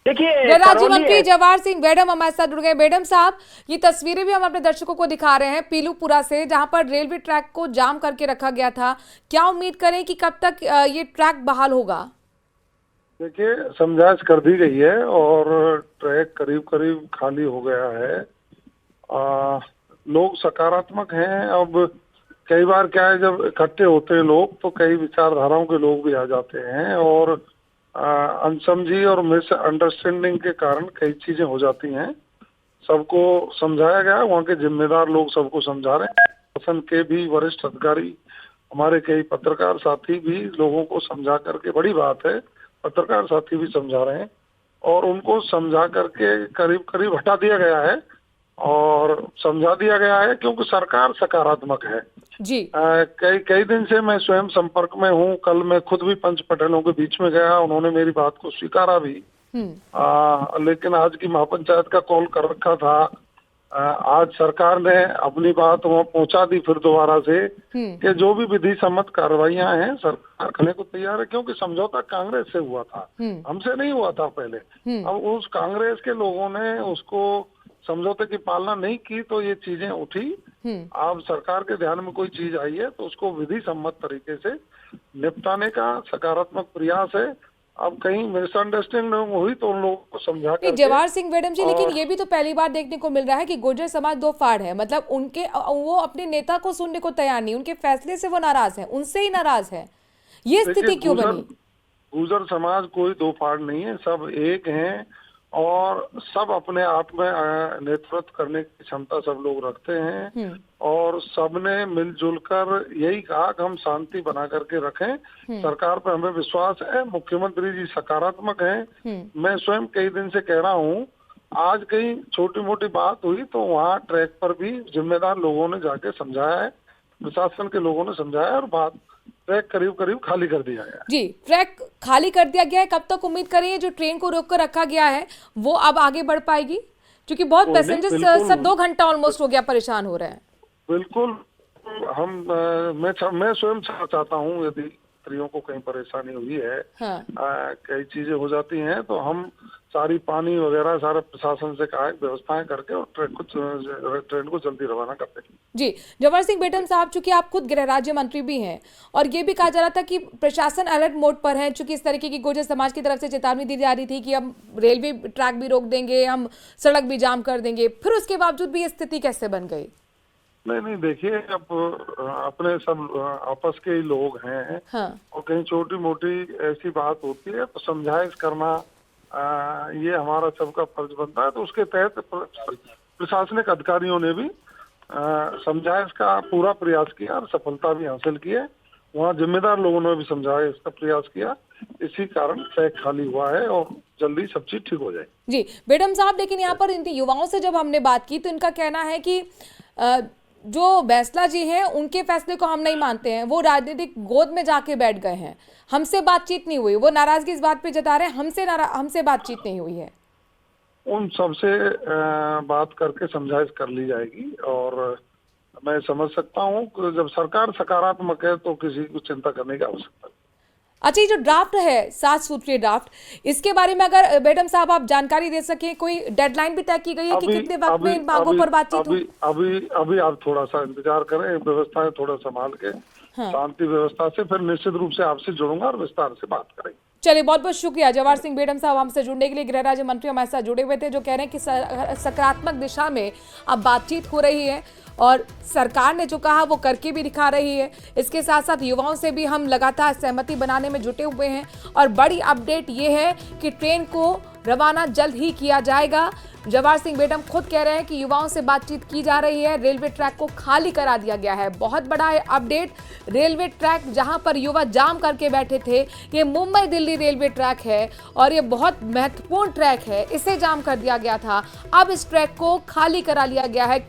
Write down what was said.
देखिए गृह राज्य करौली मंत्री जवाहर सिंह बेडम हमारे साथ जुड़ गए। बेडम साहब, ये तस्वीरें भी हम अपने दर्शकों को दिखा रहे हैं पीलूपुरा से, जहां पर रेलवे ट्रैक को जाम करके रखा गया था। क्या उम्मीद करें कि कब तक ये ट्रैक बहाल होगा? देखिए, समझाइश कर दी गई है और ट्रैक करीब करीब खाली हो गया है। लोग सकारात्मक हैं। अब कई बार क्या है, जब इकट्ठे होते हैं लोग तो कई विचारधाराओं के लोग भी आ जाते हैं और अनसमझी और मिसअंडरस्टैंडिंग के कारण कई चीजें हो जाती हैं। सबको समझाया गया, वहाँ के जिम्मेदार लोग सबको समझा रहे हैं। शासन के भी वरिष्ठ अधिकारी, हमारे कई पत्रकार साथी भी लोगों को समझा करके, बड़ी बात है, पत्रकार साथी भी समझा रहे हैं और उनको समझा करके करीब करीब हटा दिया गया है। और समझा दिया गया है क्योंकि सरकार सकारात्मक है। जी। कई कई दिन से मैं स्वयं संपर्क में हूँ। कल मैं खुद भी पंच पटेलों के बीच में गया, उन्होंने मेरी बात को स्वीकारा भी। लेकिन आज की महापंचायत का कॉल कर रखा था। आज सरकार ने अपनी बात वहाँ पहुंचा दी फिर दोबारा से कि जो भी विधि सम्मत कार्रवाइयां हैं सरकार करने को तैयार है, क्योंकि समझौता कांग्रेस से हुआ था, हमसे नहीं हुआ था पहले। अब उस कांग्रेस के लोगों ने उसको समझौते की पालना नहीं की तो ये चीजें उठी। अब सरकार के ध्यान में कोई चीज आई है तो उसको विधि सम्मत तरीके से निपटाने का सकारात्मक प्रयास है। अब कहीं मिसअंडरस्टैंडिंग हुई तो उन लोगों को समझा नहीं, करके। जवाहर सिंह बेडम जी, लेकिन और ये भी तो पहली बार देखने को मिल रहा है कि गुर्जर समाज दो फाड़ है। मतलब उनके वो अपने नेता को सुनने को तैयार नहीं, उनके फैसले से वो नाराज है, उनसे ही नाराज है। ये देखिए, स्थिति क्यों बनी? गुर्जर समाज कोई दो फाड़ नहीं है, सब एक हैं और सब अपने आप में नेतृत्व करने की क्षमता सब लोग रखते हैं। और सबने मिलजुल कर यही कहा कि हम शांति बना करके रखें। सरकार पर हमें विश्वास है, मुख्यमंत्री जी सकारात्मक हैं। मैं स्वयं कई दिन से कह रहा हूँ, आज कहीं छोटी मोटी बात हुई तो वहाँ ट्रैक पर भी जिम्मेदार लोगों ने जाके समझाया है, प्रशासन के लोगों ने समझाया और बात ट्रैक करीब करीब खाली कर दिया गया है। जी, ट्रैक खाली कर दिया गया है। कब तक उम्मीद करिए जो ट्रेन को रोक कर रखा गया है वो अब आगे बढ़ पाएगी? क्योंकि बहुत कोई नहीं, पैसेंजर्स बिल्कुल सर 2 घंटा ऑलमोस्ट हो गया परेशान हो रहे हैं। बिल्कुल। हम मैं स्वयं चाहता हूँ, यदि स्त्रियों को कहीं परेशानी हुई है, हाँ। कई चीजें हो जाती हैं तो हम सारी पानी वगैरह सारे प्रशासन से कहा है व्यवस्थाएं करके और ट्रेन को जल्दी रवाना करते हैं। जी, जवाहर सिंह बेडम साहब, चूंकि आप खुद गृह राज्य मंत्री भी हैं और ये भी कहा जा रहा था कि प्रशासन अलर्ट मोड पर है, चूंकि इस तरीके की गुर्जर समाज की तरफ से चेतावनी दी जा रही थी कि हम रेलवे ट्रैक भी रोक देंगे, हम सड़क भी जाम कर देंगे, फिर उसके बावजूद भी ये स्थिति कैसे बन गई? नहीं नहीं, देखिए, अब अपने सब आपस के ही लोग हैं। हाँ। और कहीं छोटी मोटी ऐसी बात होती है तो समझाइश करना ये हमारा सबका फर्ज बनता है। तो उसके तहत प्रशासनिक अधिकारियों ने भी समझाइश का पूरा प्रयास किया और सफलता भी हासिल की है। वहाँ जिम्मेदार लोगों ने भी समझाइश का प्रयास किया, इसी कारण ट्रैक खाली हुआ है और जल्दी सब चीज ठीक हो जाए। जी, बेडम साहब, लेकिन यहाँ पर इन युवाओं से जब हमने बात की तो इनका कहना है कि जो बैसला जी हैं उनके फैसले को हम नहीं मानते हैं, वो राजनीतिक गोद में जाके बैठ गए हैं, हमसे बातचीत नहीं हुई। वो नाराजगी इस बात पे जता रहे हैं, हमसे बातचीत नहीं हुई है। उन सबसे बात करके समझाइश कर ली जाएगी। और मैं समझ सकता हूँ कि जब सरकार सकारात्मक है तो किसी को चिंता करने की आवश्यकता नहीं। अच्छा, ये जो ड्राफ्ट है 7 सूत्रीय ड्राफ्ट, इसके बारे में अगर बेडम साहब आप जानकारी दे सकें, कोई डेडलाइन भी तय की गई है कि कितने वक्त में इन मांगों पर बातचीत हो? अभी आप थोड़ा सा इंतजार करें, व्यवस्था थोड़ा संभाल के, हाँ। शांति व्यवस्था से फिर निश्चित रूप से आपसे जुड़ूंगा और विस्तार से बात करेंगे। चलिए, बहुत बहुत शुक्रिया जवाहर सिंह बेडम साहब हमसे जुड़ने के लिए। गृह राज्य मंत्री हमारे साथ जुड़े हुए थे, जो कह रहे हैं कि सकारात्मक दिशा में अब बातचीत हो रही है और सरकार ने जो कहा वो करके भी दिखा रही है। इसके साथ साथ युवाओं से भी हम लगातार सहमति बनाने में जुटे हुए हैं और बड़ी अपडेट ये है कि ट्रेन को रवाना जल्द ही किया जाएगा। जवाहर सिंह बेडम खुद कह रहे हैं कि युवाओं से बातचीत की जा रही है, रेलवे ट्रैक को खाली करा दिया गया है। बहुत बड़ा अपडेट, रेलवे ट्रैक जहां पर युवा जाम करके बैठे थे, ये मुंबई दिल्ली रेलवे ट्रैक है और ये बहुत महत्वपूर्ण ट्रैक है, इसे जाम कर दिया गया था। अब इस ट्रैक को खाली करा लिया गया है।